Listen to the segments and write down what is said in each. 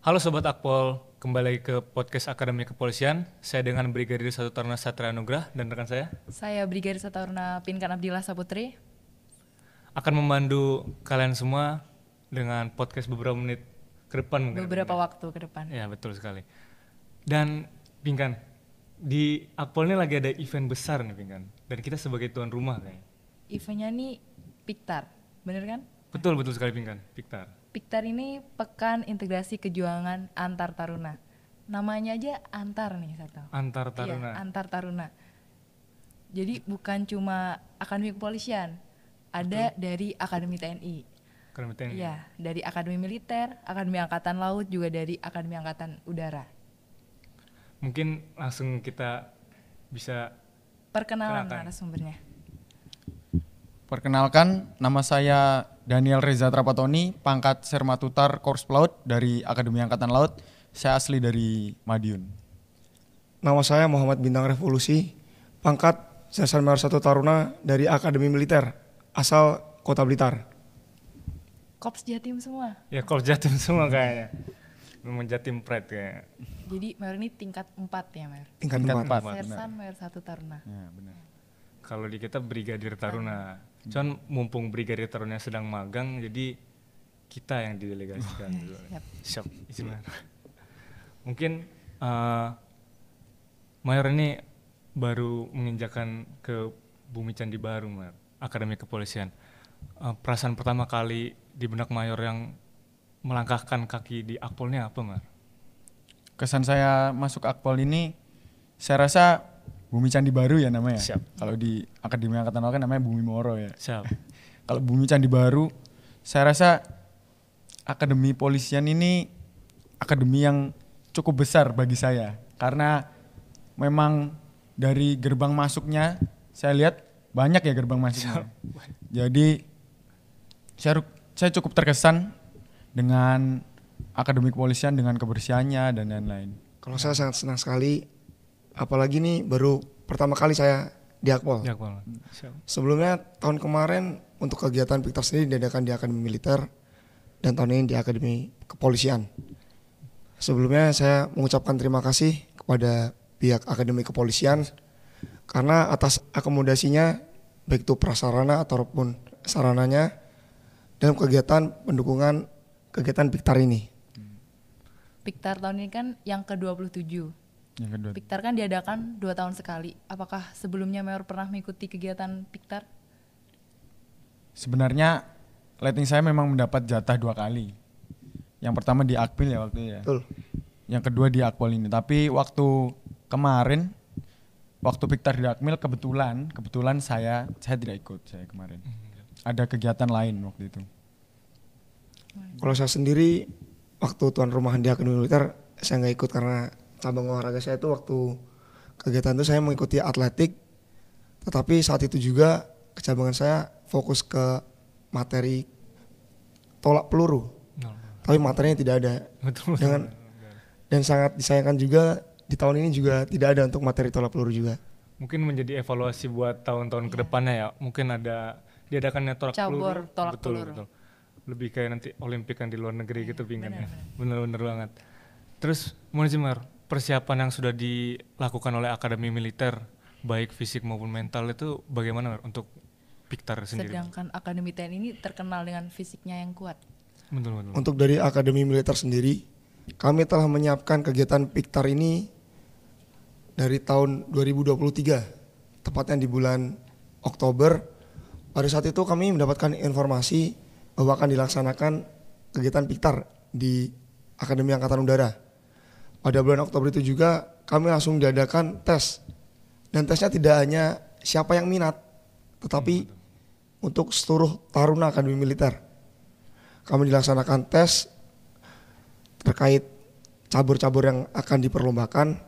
Halo Sobat Akpol, kembali lagi ke podcast Akademi Kepolisian. Saya dengan Brigadir 1 Taruna Satria Nugrah dan rekan Saya Brigadir 1 Taruna Pinkan Abdillah Saputri. akan membantu kalian semua dengan podcast beberapa menit ke depan mungkin. Beberapa waktu ke depan. Ya, betul sekali. Dan Pinkan, di Akpol ini lagi ada event besar nih Pinkan. Dan kita sebagai tuan rumah kayaknya. Eventnya nih Piktar, bener kan? Betul sekali Pinkan, Piktar. Piktar ini Pekan Integrasi Kejuangan Antar Taruna. Namanya aja antar nih, saya tahu. Antar Taruna. Iya, Antar Taruna. Jadi bukan cuma Akademi Kepolisian, ada dari Akademi TNI. Akademi TNI. Iya, dari Akademi Militer, Akademi Angkatan Laut, juga dari Akademi Angkatan Udara. Mungkin langsung kita bisa Perkenalan Kenalkan. narasumbernya. Perkenalkan, nama saya Daniel Reza Trapatoni, pangkat Sermatutar Korps Pelaut dari Akademi Angkatan Laut. Saya asli dari Madiun. Nama saya Muhammad Bintang Revolusi, pangkat Sersan Mayor 1 Taruna dari Akademi Militer, asal Kota Blitar. Kops Jatim semua. ya Korps Jatim semua kayaknya. Memang Jatim Pride kayaknya. Jadi Mayor ini tingkat 4 ya, Mayor. Tingkat Tingkat 4. empat. Sersan Mayor 1 Taruna. Ya, benar. Kalau di kita Brigadir Taruna. Cuman mumpung Brigadir Taruna sedang magang, jadi kita yang didelegasikan dulu. Siap. Siap, izin Mayor. Mungkin Mayor ini baru menginjakan ke Bumi Candi Baru, Mayor, Akademi Kepolisian. Perasaan pertama kali di benak Mayor yang melangkahkan kaki di Akpol ini apa, Mayor? Kesan saya masuk Akpol ini, saya rasa Bumi Candi Baru ya namanya. Siap. Kalau di Akademi Angkatan Laut kan namanya Bumi Moro ya. Siap. Kalau Bumi Candi Baru, saya rasa Akademi Polisian ini akademi yang cukup besar bagi saya. Karena memang dari gerbang masuknya, saya lihat banyak ya gerbang masuknya. Jadi saya cukup terkesan dengan Akademi Kepolisian, dengan kebersihannya dan lain-lain. Kalau saya sangat senang sekali, apalagi nih baru pertama kali saya di Akpol. Ya, Akpol. Siap. Sebelumnya tahun kemarin untuk kegiatan Piktar sendiri diadakan di Akademi Militer dan tahun ini di Akademi Kepolisian. Sebelumnya saya mengucapkan terima kasih kepada pihak Akademi Kepolisian karena atas akomodasinya baik itu prasarana ataupun sarananya dalam kegiatan pendukungan kegiatan Piktar ini. Piktar tahun ini kan yang ke-27. Yang kedua, Piktar kan diadakan 2 tahun sekali. Apakah sebelumnya Mayor pernah mengikuti kegiatan Piktar? sebenarnya lighting saya memang mendapat jatah 2 kali. Yang pertama di Akpil ya waktu itu ya. Betul. Yang kedua di Akpol ini. Tapi waktu kemarin, waktu Piktar di Akmil kebetulan saya tidak ikut saya kemarin. Ada kegiatan lain waktu itu. Kalau saya sendiri waktu tuan rumahan di Akademi Militer saya nggak ikut karena cabang olahraga saya itu waktu kegiatan itu saya mengikuti atletik, tetapi saat itu juga kecabangan saya fokus ke materi tolak peluru, tapi materinya tidak ada. Betul. Dan sangat disayangkan juga di tahun ini juga tidak ada untuk materi tolak peluru juga. Mungkin menjadi evaluasi buat tahun-tahun ke depannya ya. Mungkin ada diadakannya tolak Cabur peluru. tolak betul, peluru. Betul. Lebih kayak nanti Olimpik kan di luar negeri gitu Pinkan ya. benar. Bener banget. Terus Munizimar, persiapan yang sudah dilakukan oleh Akademi Militer baik fisik maupun mental itu bagaimana Mar, untuk Piktar sendiri? Sedangkan Akademi TNI ini terkenal dengan fisiknya yang kuat. Betul. Untuk dari Akademi Militer sendiri, kami telah menyiapkan kegiatan Piktar ini dari tahun 2023, tepatnya di bulan Oktober. Pada saat itu kami mendapatkan informasi bahwa akan dilaksanakan kegiatan Piktar di Akademi Angkatan Udara. Pada bulan Oktober itu juga kami langsung diadakan tes. Dan tesnya tidak hanya siapa yang minat, tetapi untuk seluruh taruna Akademi Militer. Kami dilaksanakan tes terkait cabur-cabur yang akan diperlombakan.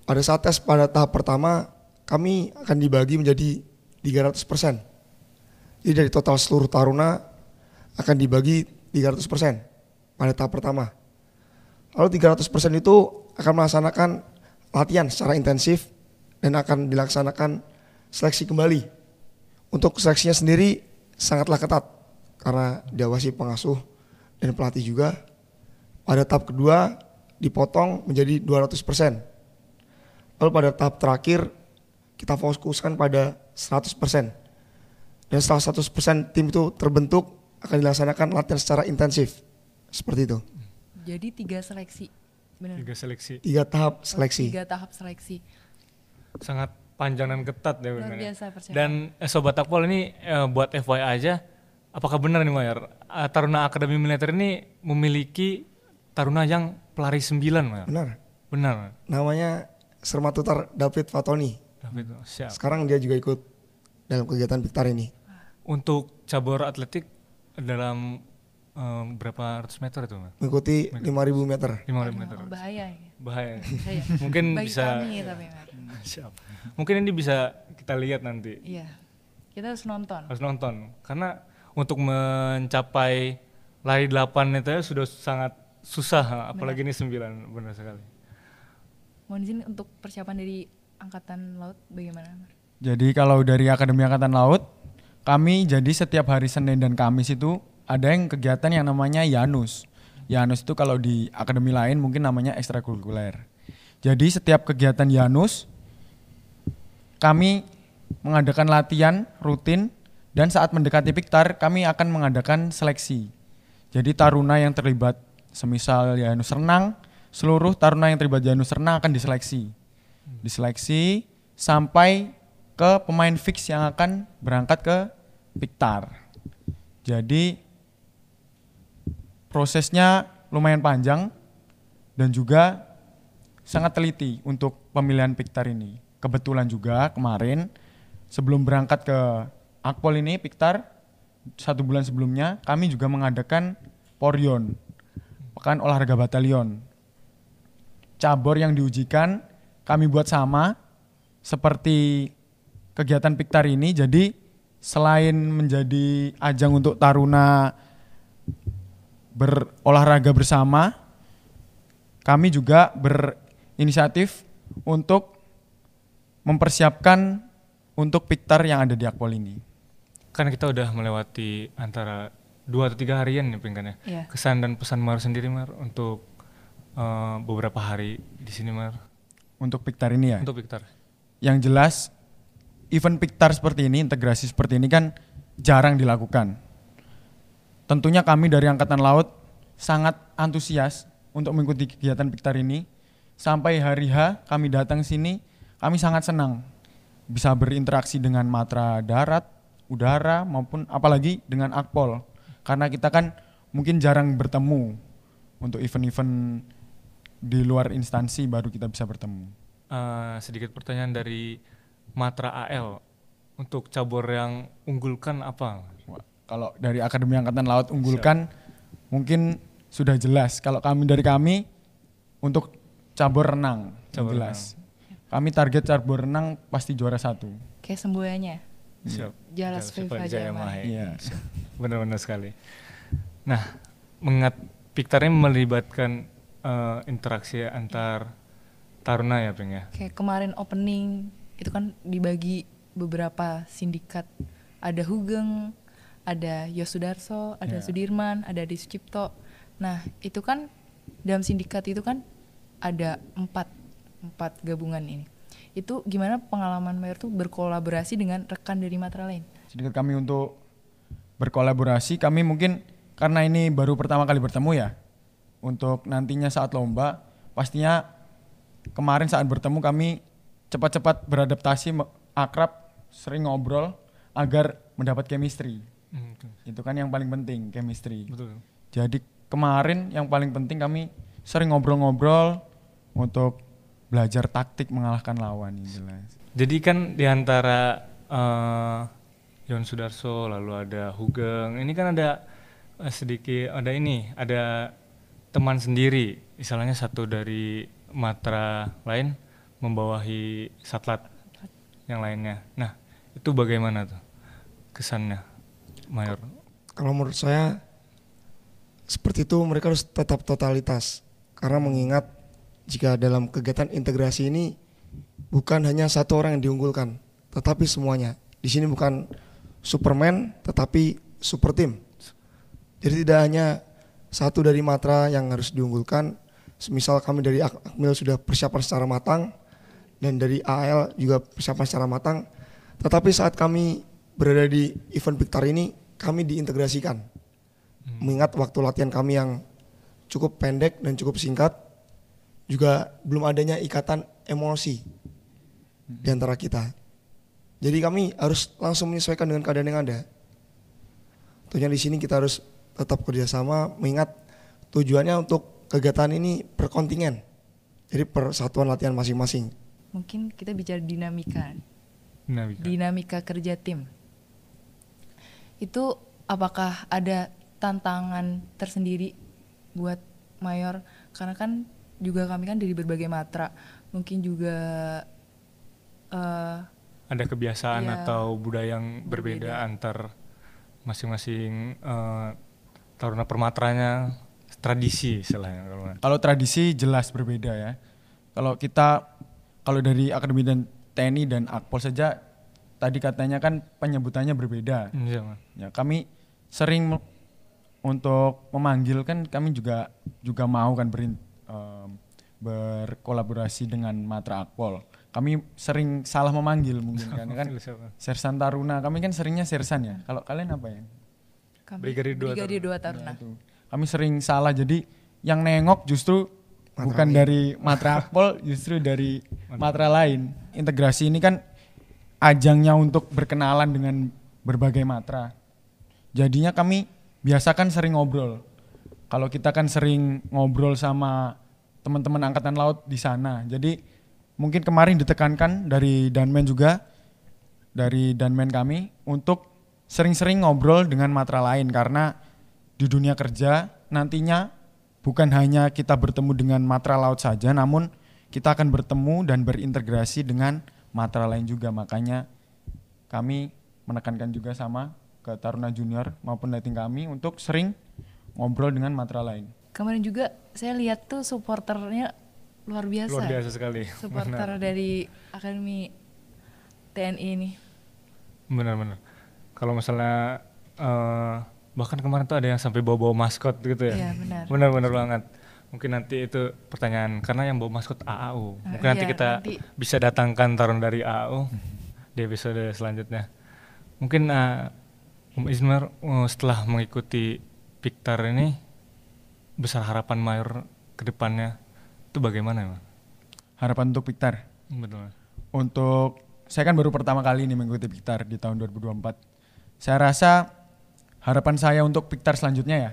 Pada saat tes pada tahap pertama, kami akan dibagi menjadi 300%. Jadi dari total seluruh taruna akan dibagi 300% pada tahap pertama. Lalu 300% itu akan melaksanakan latihan secara intensif dan akan dilaksanakan seleksi kembali. Untuk seleksinya sendiri sangatlah ketat karena diawasi pengasuh dan pelatih juga. Pada tahap kedua dipotong menjadi 200%. Lalu pada tahap terakhir kita fokuskan pada 100%. Dan setelah 100% tim itu terbentuk, akan dilaksanakan latihan secara intensif. Seperti itu. Jadi 3 seleksi. Benar. 3 seleksi. 3 tahap seleksi. 3 tahap seleksi. Sangat panjang dan ketat ya Luar benar. biasa persiapan. Dan Sobat Akpol ini buat FYI aja, apakah benar nih Mayor? Taruna Akademi Militer ini memiliki taruna yang pelari 9 Mayor? Benar. Benar Mayor? Namanya Sermatutar David Fatoni. David, siap. Sekarang dia juga ikut dalam kegiatan Piktar ini. Untuk cabur atletik dalam berapa ratus meter itu Mayor? Mengikuti 5.000 meter. 500 meter. Bahaya ya. Bahaya. Bahaya. Mungkin Bagi bisa kami tapi Mar. siap. Mungkin ini bisa kita lihat nanti. Iya. Kita harus nonton. Harus nonton karena untuk mencapai lari 8 itu ya sudah sangat susah, apalagi ini 9, benar sekali. Mohon izin untuk persiapan dari Angkatan Laut bagaimana Mar? Jadi kalau dari Akademi Angkatan Laut, kami jadi setiap hari Senin dan Kamis itu ada yang kegiatan yang namanya Yanus. Yanus itu kalau di akademi lain mungkin namanya ekstrakurikuler. Jadi setiap kegiatan Yanus, kami mengadakan latihan rutin dan saat mendekati Piktar kami akan mengadakan seleksi. Jadi taruna yang terlibat semisal Yanus renang, seluruh taruna yang terlibat Yanus renang akan diseleksi. Diseleksi sampai ke pemain fix yang akan berangkat ke Piktar. Jadi prosesnya lumayan panjang dan juga sangat teliti untuk pemilihan Piktar ini. Kebetulan juga kemarin sebelum berangkat ke Akpol ini Piktar 1 bulan sebelumnya kami juga mengadakan Poryon, Pekan Olahraga Batalion. Cabur yang diujikan kami buat sama seperti kegiatan Piktar ini. Jadi selain menjadi ajang untuk taruna berolahraga bersama, kami juga berinisiatif untuk mempersiapkan untuk Piktar yang ada di Akpol ini. Kan kita udah melewati antara 2 atau 3 harian nih Pink, kan ya. Iya. Kesan dan pesan Mar sendiri Mar untuk beberapa hari di sini Mar. Untuk Piktar ini ya. Untuk Piktar. Yang jelas event Piktar seperti ini, integrasi seperti ini kan jarang dilakukan. Tentunya kami dari Angkatan Laut sangat antusias untuk mengikuti kegiatan Piktar ini. Sampai hari H kami datang sini, kami sangat senang bisa berinteraksi dengan matra darat, udara maupun apalagi dengan Akpol. Karena kita kan mungkin jarang bertemu untuk event-event di luar instansi baru kita bisa bertemu. Sedikit pertanyaan dari Matra AL, untuk cabur yang unggulkan apa? Wah, kalau dari Akademi Angkatan Laut unggulkan mungkin sudah jelas. Kalau dari kami untuk cabur renang, Cabur jelas. Kami target cabur renang pasti juara 1. Kayak semboyannya. Siap. Jalas Viva Jayama. Iya. Benar-benar sekali. Nah, mengingat Piktar ini melibatkan interaksi antar taruna ya Pink ya? Kayak kemarin opening itu kan dibagi beberapa sindikat. Ada Hugeng, ada Yosudarso, ada Sudirman, ada Adi Sucipto. Nah itu kan dalam sindikat itu kan ada 4 gabungan ini. Itu gimana pengalaman Mayor tuh berkolaborasi dengan rekan dari matra lain? Sedikit kami untuk berkolaborasi, kami mungkin karena ini baru pertama kali bertemu ya. Untuk nantinya saat lomba, pastinya kemarin saat bertemu kami cepat-cepat beradaptasi, akrab, sering ngobrol agar mendapat chemistry. Itu kan yang paling penting, chemistry. Betul. Jadi kemarin yang paling penting kami sering ngobrol-ngobrol untuk belajar taktik mengalahkan lawan, ini jelas. Jadi kan di antara Yon Sudarso, lalu ada Hugeng, ini kan ada ada teman sendiri, misalnya satu dari matra lain membawahi satlat yang lainnya. Nah, itu bagaimana tuh kesannya, Mayor? Kalau menurut saya seperti itu mereka harus tetap totalitas. Karena mengingat jika dalam kegiatan integrasi ini bukan hanya satu orang yang diunggulkan, tetapi semuanya. Di sini bukan Superman, tetapi super team. Jadi tidak hanya satu dari matra yang harus diunggulkan. Semisal kami dari Akmil sudah persiapan secara matang dan dari AL juga persiapan secara matang. Tetapi saat kami berada di event Piktar ini, kami diintegrasikan. Mengingat waktu latihan kami yang cukup pendek dan cukup singkat, juga belum adanya ikatan emosi di antara kita. Jadi kami harus langsung menyesuaikan dengan keadaan yang ada. Tentunya di sini kita harus tetap kerjasama, mengingat tujuannya untuk kegiatan ini per kontingen. Jadi per satuan latihan masing-masing. Mungkin kita bicara dinamika. Nah, Bika. Dinamika kerja tim. Itu apakah ada tantangan tersendiri buat Mayor? Karena kan juga kami kan dari berbagai matra. Mungkin juga Ada kebiasaan Iya. atau budaya yang berbeda Berbeda. antar masing-masing taruna permatranya, tradisi istilahnya kalau nggak. Kalau tradisi jelas berbeda ya. Kalau dari Akademi dan TNI dan Akpol saja tadi katanya kan penyebutannya berbeda. Iya, Mas. Ya, kami sering untuk memanggil kan kami juga mau kan berkolaborasi dengan Matra Akpol. Kami sering salah memanggil mungkin karena kan Sersan Taruna. Kami kan seringnya Sersan ya. Kalau kalian apa ya? kami Brigadir 2 2 Taruna. Itu. Kami sering salah jadi yang nengok justru bukan dari Matra Akpol, justru dari matra lain. Integrasi ini kan ajangnya untuk berkenalan dengan berbagai matra. Jadinya kami biasakan sering ngobrol. Kalau kita kan sering ngobrol sama teman-teman angkatan laut di sana. Jadi mungkin kemarin ditekankan dari Danmen juga, dari Danmen kami untuk sering-sering ngobrol dengan matra lain karena di dunia kerja nantinya bukan hanya kita bertemu dengan matra laut saja, namun kita akan bertemu dan berintegrasi dengan matra lain juga. Makanya kami menekankan juga sama ke Taruna Junior maupun lighting kami untuk sering ngobrol dengan matra lain. Kemarin juga saya lihat tuh supporternya luar biasa. Luar biasa sekali. Supporter dari Akademi TNI ini. Benar-benar. Kalau misalnya bahkan kemarin tuh ada yang sampai bawa-bawa maskot gitu ya. Iya, benar. Benar-benar banget. Mungkin nanti itu pertanyaan karena yang bawa maskot AAU. Mungkin nanti iya, kita nanti. bisa datangkan tarun dari AAU di episode selanjutnya. Mungkin Ismar setelah mengikuti Piktar ini besar harapan Mayor ke depannya itu bagaimana ya, Mas? Harapan untuk Piktar. Betul. Untuk saya kan baru pertama kali ini mengikuti Piktar di tahun 2024. Saya rasa harapan saya untuk Piktar selanjutnya ya,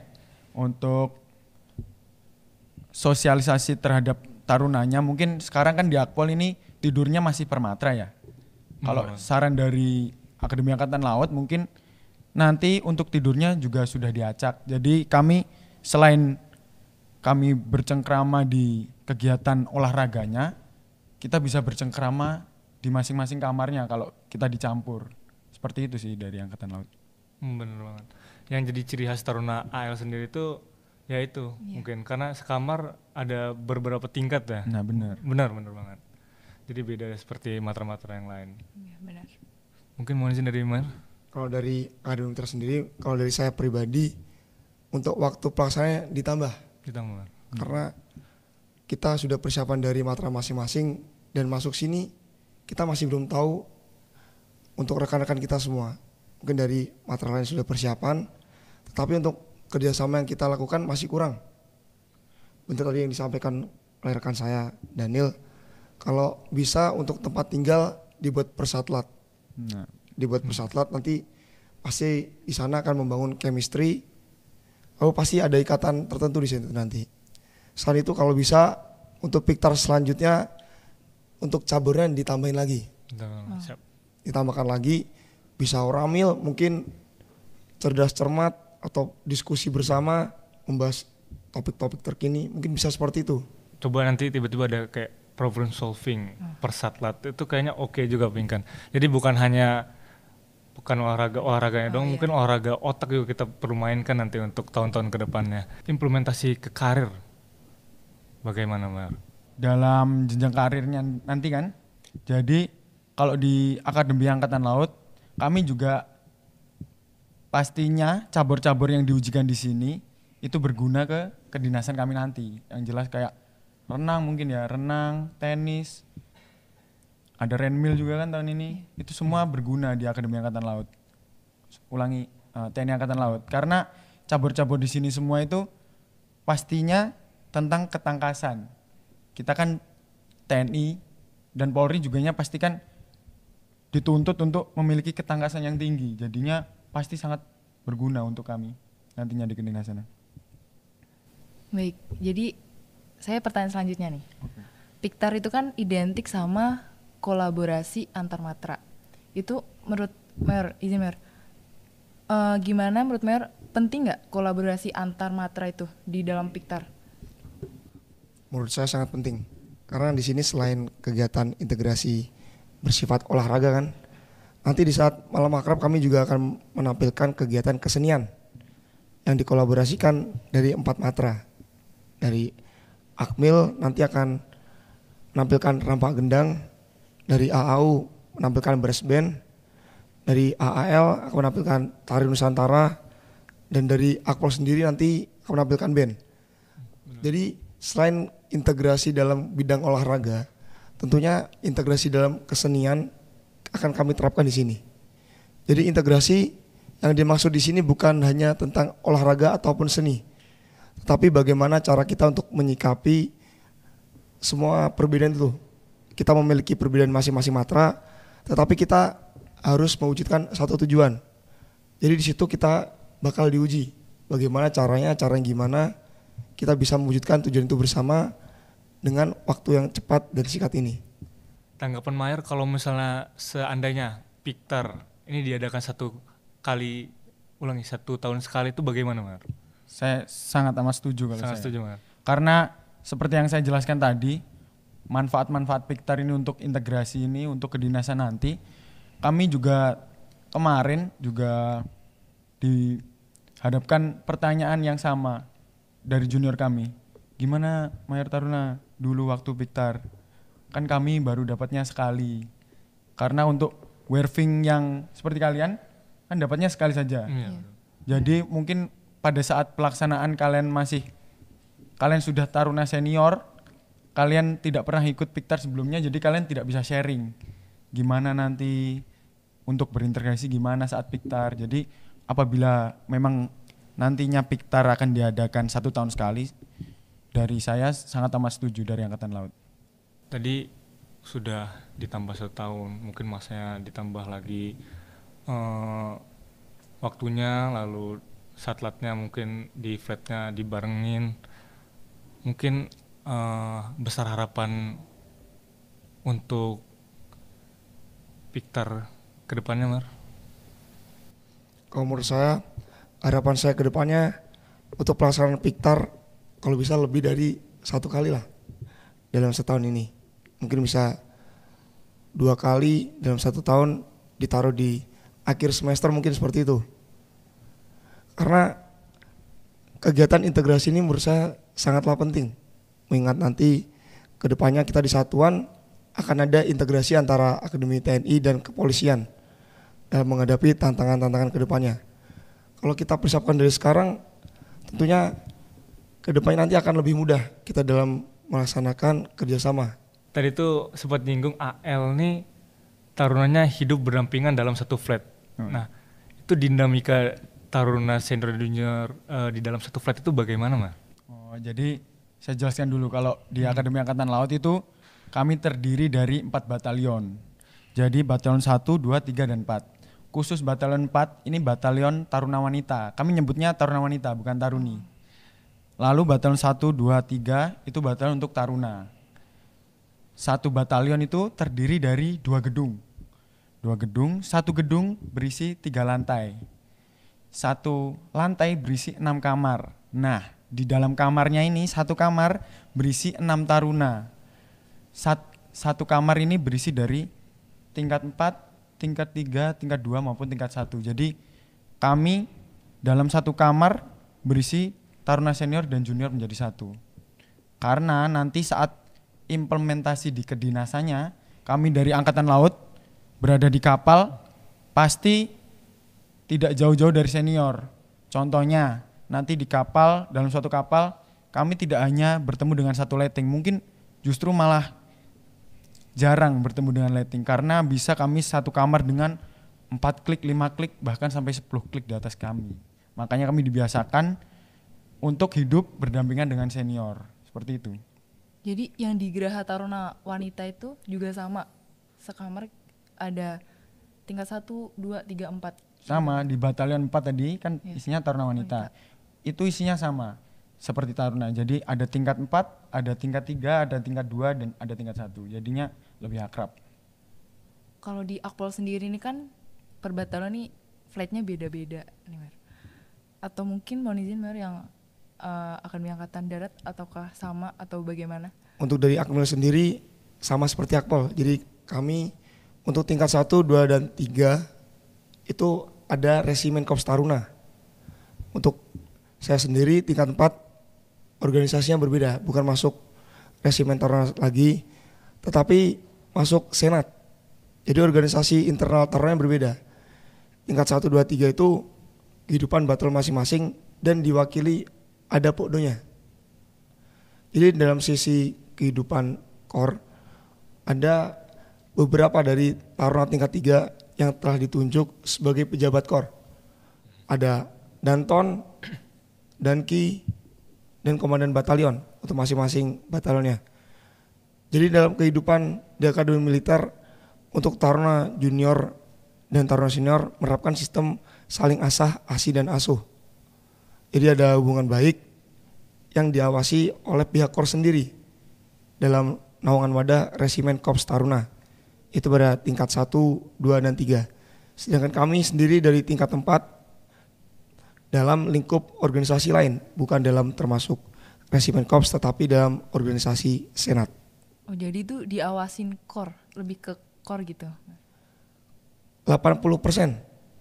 untuk sosialisasi terhadap tarunanya, mungkin sekarang kan di Akpol ini tidurnya masih per matra ya. Kalau saran dari Akademi Angkatan Laut mungkin nanti untuk tidurnya juga sudah diacak. Jadi kami selain kami bercengkrama di kegiatan olahraganya, kita bisa bercengkrama di masing-masing kamarnya kalau kita dicampur. Seperti itu sih dari Angkatan Laut. Bener banget. Yang jadi ciri khas Taruna AL sendiri itu ya itu mungkin karena sekamar ada beberapa tingkat ya. Nah benar. Benar banget. Jadi beda seperti matra-matra yang lain. Iya, benar. Mungkin mau izin dari Mar? Kalau dari Akademi tersendiri, kalau dari saya pribadi, untuk waktu pelaksananya ditambah. Kita Mar. Karena kita sudah persiapan dari matra masing-masing dan masuk sini kita masih belum tahu untuk rekan-rekan kita semua. Mungkin dari matra lain sudah persiapan, tetapi untuk kerjasama yang kita lakukan masih kurang. Benar tadi yang disampaikan oleh rekan saya Daniel, kalau bisa untuk tempat tinggal dibuat persatlat. Nah, Dibuat persatlat nanti pasti di sana akan membangun chemistry, lalu pasti ada ikatan tertentu di situ nanti. Selain itu kalau bisa untuk Piktar selanjutnya untuk caburnya ditambahin lagi, Siap. ditambahkan lagi, bisa oramil mungkin cerdas cermat atau diskusi bersama membahas topik-topik terkini, mungkin bisa seperti itu. Coba nanti tiba-tiba ada kayak problem solving persatlat itu kayaknya oke juga Pingkan. Jadi bukan olahraganya dong, mungkin olahraga otak juga kita perlu mainkan nanti untuk tahun-tahun ke depannya. Implementasi ke karir bagaimana Mar? dalam jenjang karirnya nanti kan. Jadi kalau di Akademi Angkatan Laut kami juga pastinya cabur-cabur yang diujikan di sini itu berguna ke kedinasan kami nanti. Yang jelas kayak renang mungkin ya, renang, tenis, ada renmil juga kan tahun ini. Itu semua berguna di Akademi Angkatan Laut. Ulangi, TNI Angkatan Laut. Karena cabur-cabur di sini semua itu pastinya tentang ketangkasan. Kita kan TNI dan Polri juga pasti kan dituntut untuk memiliki ketangkasan yang tinggi. Jadinya pasti sangat berguna untuk kami nantinya di kedinasan. Baik, jadi saya pertanyaan selanjutnya nih. Piktar itu kan identik sama kolaborasi antar matra. Itu menurut Mayor, gimana menurut Mayor, penting nggak kolaborasi antar matra itu di dalam Piktar? Menurut saya sangat penting. Karena di sini selain kegiatan integrasi bersifat olahraga kan, nanti di saat malam akrab kami juga akan menampilkan kegiatan kesenian yang dikolaborasikan dari 4 matra. Dari Akmil nanti akan menampilkan rampak gendang, dari AAU menampilkan brass band, dari AAL akan menampilkan tari Nusantara, dan dari Akpol sendiri nanti akan menampilkan band. Jadi selain integrasi dalam bidang olahraga, tentunya integrasi dalam kesenian akan kami terapkan di sini. Jadi integrasi yang dimaksud di sini bukan hanya tentang olahraga ataupun seni, tetapi bagaimana cara kita untuk menyikapi semua perbedaan itu. Kita memiliki perbedaan masing-masing matra, tetapi kita harus mewujudkan satu tujuan. Jadi di situ kita bakal diuji bagaimana caranya, cara yang gimana kita bisa mewujudkan tujuan itu bersama dengan waktu yang cepat dan singkat ini. Tanggapan Mayor kalau misalnya seandainya Piktar ini diadakan 1 tahun sekali itu bagaimana Mayor? Saya sangat amat setuju kalau Sangat saya. setuju Mayor. Karena seperti yang saya jelaskan tadi, manfaat-manfaat Piktar ini untuk integrasi ini, untuk kedinasan nanti, kami juga kemarin juga dihadapkan pertanyaan yang sama dari junior kami. Gimana Mayor Taruna dulu waktu Piktar? Kan kami baru dapatnya sekali. Karena untuk werving yang seperti kalian kan dapatnya sekali saja. Iya. Jadi mungkin pada saat pelaksanaan kalian sudah taruna senior, kalian tidak pernah ikut Piktar sebelumnya, jadi kalian tidak bisa sharing gimana nanti untuk berintegrasi gimana saat Piktar. Jadi apabila memang nantinya Piktar akan diadakan 1 tahun sekali, dari saya sangat amat setuju dari Angkatan Laut. Tadi sudah ditambah 1 tahun, mungkin masanya ditambah lagi waktunya, lalu satlatnya mungkin di flatnya dibarengin. Mungkin besar harapan untuk Piktar ke depannya, Mar? Kalau menurut saya, harapan saya ke depannya untuk pelaksanaan Piktar kalau bisa lebih dari 1 kali lah dalam setahun ini. Mungkin bisa 2 kali dalam 1 tahun, ditaruh di akhir semester mungkin seperti itu. Karena kegiatan integrasi ini menurut saya sangatlah penting. Mengingat nanti ke depannya kita di satuan akan ada integrasi antara Akademi TNI dan kepolisian dalam menghadapi tantangan-tantangan ke depannya. Kalau kita persiapkan dari sekarang, tentunya ke depannya nanti akan lebih mudah kita dalam melaksanakan kerjasama. Tadi itu sempat nyinggung AL nih tarunanya hidup berdampingan dalam 1 flat. Nah, itu dinamika taruna senior junior di dalam 1 flat itu bagaimana, Mar? Oh, jadi saya jelaskan dulu kalau di Akademi Angkatan Laut itu kami terdiri dari 4 batalion. Jadi batalion 1, 2, 3, dan 4. Khusus batalion 4 ini batalion taruna wanita. Kami nyebutnya taruna wanita, bukan taruni. Lalu batalion 1, 2, 3 itu batalion untuk taruna. 1 batalion itu terdiri dari 2 gedung. 2 gedung, 1 gedung berisi 3 lantai. 1 lantai berisi 6 kamar. Nah, di dalam kamarnya ini 1 kamar berisi 6 taruna. 1 kamar ini berisi dari tingkat 4, tingkat 3, tingkat 2 maupun tingkat 1. Jadi kami dalam 1 kamar berisi taruna senior dan junior menjadi 1. Karena nanti saat implementasi di kedinasannya, kami dari Angkatan Laut berada di kapal pasti tidak jauh-jauh dari senior. Contohnya nanti di kapal, dalam suatu kapal kami tidak hanya bertemu dengan satu letting, mungkin justru malah jarang bertemu dengan letting karena bisa kami satu kamar dengan 4 klik, 5 klik, bahkan sampai 10 klik di atas kami. Makanya kami dibiasakan untuk hidup berdampingan dengan senior, seperti itu. Jadi yang di Geraha Taruna Wanita itu juga sama, sekamar ada tingkat 1, 2, 3, 4. Sama di batalion 4 tadi kan Iya. isinya taruna wanita. Itu isinya sama seperti taruna. Jadi ada tingkat 4, ada tingkat 3, ada tingkat 2 dan ada tingkat 1. Jadinya lebih akrab. Kalau di Akpol sendiri ini kan per batalion nih flightnya beda-beda nih Mer. Atau mungkin mohon izin Mer yang Akademi Angkatan Darat ataukah sama atau bagaimana? Untuk dari Akmil sendiri sama seperti Akpol. Jadi kami untuk tingkat 1, 2, dan 3 itu ada resimen Korps Taruna. Untuk saya sendiri tingkat 4 organisasinya berbeda, bukan masuk resimen Taruna lagi, tetapi masuk Senat. Jadi organisasi internal Taruna berbeda. Tingkat 1, 2, 3 itu kehidupan battle masing-masing dan diwakili ada Pokdonya. Jadi dalam sisi kehidupan Kor ada beberapa dari Taruna tingkat 3 yang telah ditunjuk sebagai pejabat Kor. Ada Danton, Danki, dan Komandan Batalion untuk masing-masing batalionnya. Jadi dalam kehidupan di Akademi Militer untuk Taruna Junior dan Taruna Senior menerapkan sistem saling asah, asi, dan asuh. Jadi ada hubungan baik yang diawasi oleh pihak Kor sendiri dalam naungan wadah Resimen Korps Taruna. Itu pada tingkat 1, 2, dan 3. Sedangkan kami sendiri dari tingkat 4 dalam lingkup organisasi lain, bukan dalam termasuk Resimen Korps tetapi dalam organisasi Senat. Oh jadi itu diawasin Kor, lebih ke Kor gitu? 80%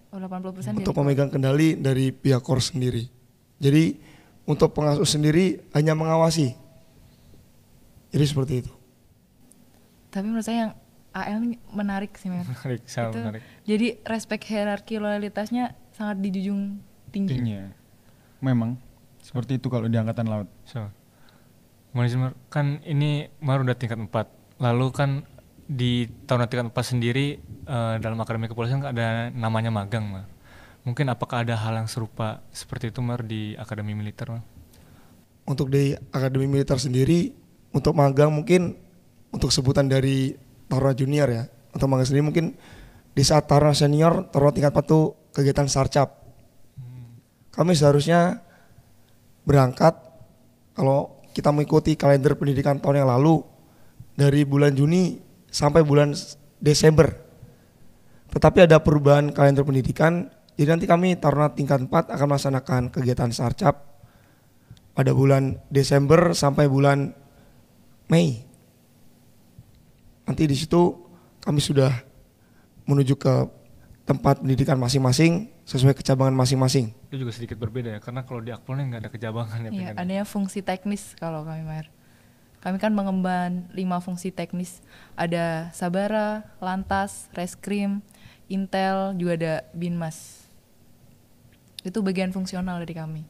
Oh 80% untuk dari memegang kendali dari pihak Kor sendiri. Jadi untuk pengasuh sendiri hanya mengawasi. Jadi seperti itu. Tapi menurut saya yang AL ini menarik sih Mer. Menarik, sangat Itu menarik. jadi respect hierarki loyalitasnya sangat dijunjung tinggi. Iya. Memang seperti itu kalau di angkatan laut. So, mohon izin, Mar, kan ini Mar udah tingkat 4. Lalu kan di tahun tingkat 4 sendiri dalam akademi kepolisian kan ada namanya magang, Mar. Mungkin apakah ada hal yang serupa seperti itu Mar di akademi militer, Mar? Untuk di Akademi Militer sendiri, untuk magang mungkin untuk sebutan dari Taruna Junior ya. Untuk magang sendiri mungkin di saat Taruna Senior, Taruna tingkat 4 itu kegiatan sarcap. Kami seharusnya berangkat kalau kita mengikuti kalender pendidikan tahun yang lalu dari bulan Juni sampai bulan Desember. Tetapi ada perubahan kalender pendidikan, jadi nanti kami Taruna tingkat 4 akan melaksanakan kegiatan sarcap pada bulan Desember sampai bulan Mei. Nanti di situ kami sudah menuju ke tempat pendidikan masing-masing sesuai kecabangan masing-masing. Itu juga sedikit berbeda ya, karena kalau di Akpolnya nggak ada kejabangan ya. Iya, pengen. adanya fungsi teknis kalau kami Mer. Kami kan mengemban 5 fungsi teknis. Ada Sabara, Lantas, Reskrim, Intel, juga ada Binmas. Itu bagian fungsional dari kami.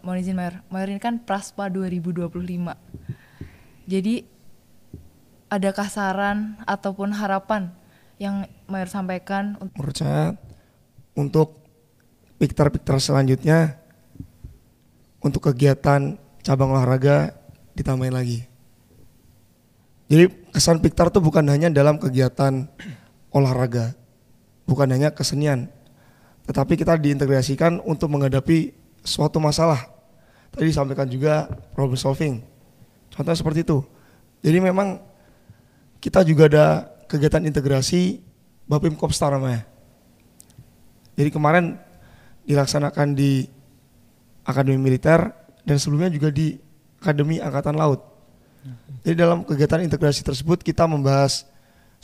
Mohon izin Mer, Mer ini kan Praspa 2025. Jadi adakah saran ataupun harapan yang Mer sampaikan? Menurut saya untuk piktar-piktar selanjutnya untuk kegiatan cabang olahraga ditambahin lagi. Jadi kesan piktar itu bukan hanya dalam kegiatan olahraga, bukan hanya kesenian, tetapi kita diintegrasikan untuk menghadapi suatu masalah. Tadi disampaikan juga problem solving. Contohnya seperti itu. Jadi memang kita juga ada kegiatan integrasi Bapim Kopstar namanya. Jadi kemarin dilaksanakan di Akademi Militer dan sebelumnya juga di Akademi Angkatan Laut. Jadi dalam kegiatan integrasi tersebut kita membahas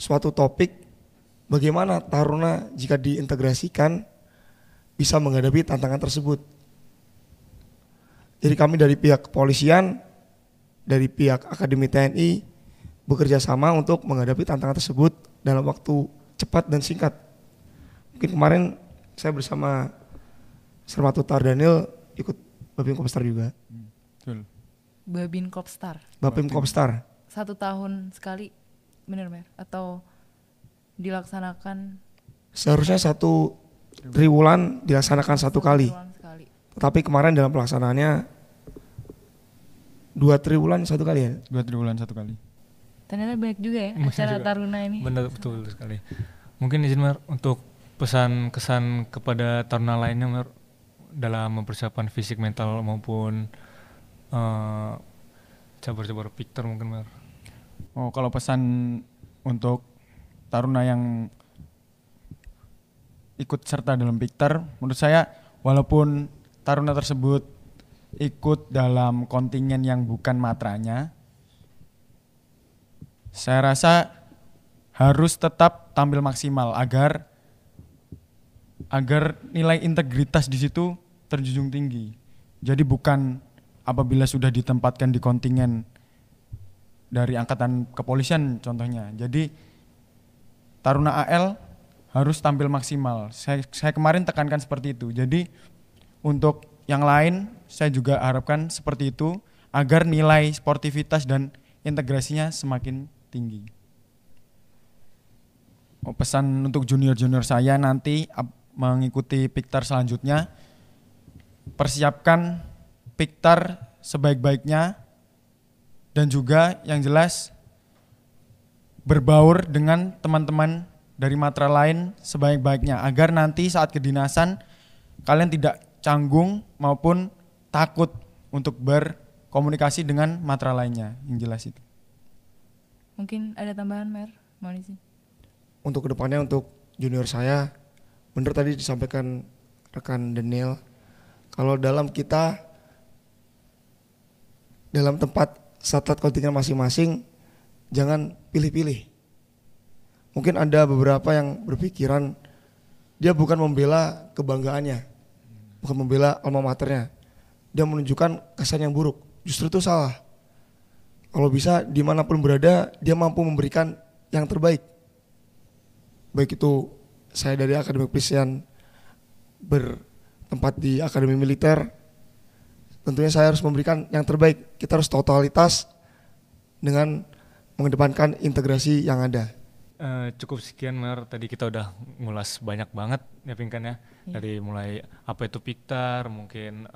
suatu topik bagaimana Taruna jika diintegrasikan bisa menghadapi tantangan tersebut. Jadi kami dari pihak kepolisian, dari pihak Akademi TNI bekerja sama untuk menghadapi tantangan tersebut dalam waktu cepat dan singkat. Mungkin kemarin saya bersama Sermatutar Daniel ikut Babim Kopstar juga. Betul. Babin Kopstar. Babim Kopstar 1 tahun sekali, bener Mer? Atau dilaksanakan seharusnya 1 triwulan dilaksanakan 1 kali. bulan sekali? Tetapi kemarin dalam pelaksanaannya 2 triwulan 1 kali ya. 2 triwulan 1 kali. Ternyata banyak juga ya Banyak acara juga. Taruna ini. Benar, betul sekali. Mungkin izin Mer untuk pesan kesan kepada taruna lainnya Mer dalam mempersiapkan fisik, mental maupun cabur-cabur pikter mungkin Mer. Oh, kalau pesan untuk taruna yang ikut serta dalam Pikter, menurut saya walaupun taruna tersebut ikut dalam kontingen yang bukan matranya, saya rasa harus tetap tampil maksimal agar nilai integritas di situ terjunjung tinggi. Jadi bukan apabila sudah ditempatkan di kontingen dari angkatan kepolisian contohnya. Jadi taruna AL harus tampil maksimal. Saya kemarin tekankan seperti itu. Jadi untuk yang lain saya juga harapkan seperti itu agar nilai sportivitas dan integrasinya semakin tinggi. Pesan untuk junior-junior saya nanti mengikuti Piktar selanjutnya, persiapkan Piktar sebaik-baiknya dan juga yang jelas berbaur dengan teman-teman dari matra lain sebaik-baiknya agar nanti saat kedinasan kalian tidak canggung maupun takut untuk berkomunikasi dengan matra lainnya, yang jelas itu. Mungkin ada tambahan Mer? Mohon izin. Untuk kedepannya untuk junior saya, benar tadi disampaikan rekan Daniel, kalau dalam tempat saat kontingen masing-masing jangan pilih-pilih. Mungkin ada beberapa yang berpikiran dia bukan membela kebanggaannya, bukan membela alma maternya, dia menunjukkan kesan yang buruk. Justru itu salah. Kalau bisa dimanapun berada dia mampu memberikan yang terbaik. Baik itu saya dari Akademi Kepolisian bertempat di Akademi Militer, tentunya saya harus memberikan yang terbaik. Kita harus totalitas dengan mengedepankan integrasi yang ada. Cukup sekian Mer, tadi kita udah ngulas banyak banget ya Pingkan ya. Dari mulai apa itu Piktar, mungkin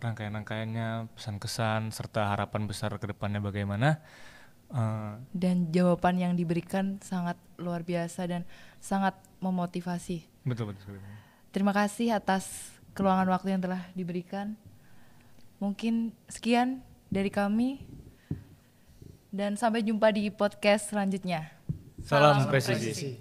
rangkaian-rangkaiannya, pesan-kesan serta harapan besar ke depannya bagaimana. Dan jawaban yang diberikan sangat luar biasa dan sangat memotivasi. Betul sekali. Terima kasih atas keluangan waktu yang telah diberikan. Mungkin sekian dari kami dan sampai jumpa di podcast selanjutnya. Salam presisi.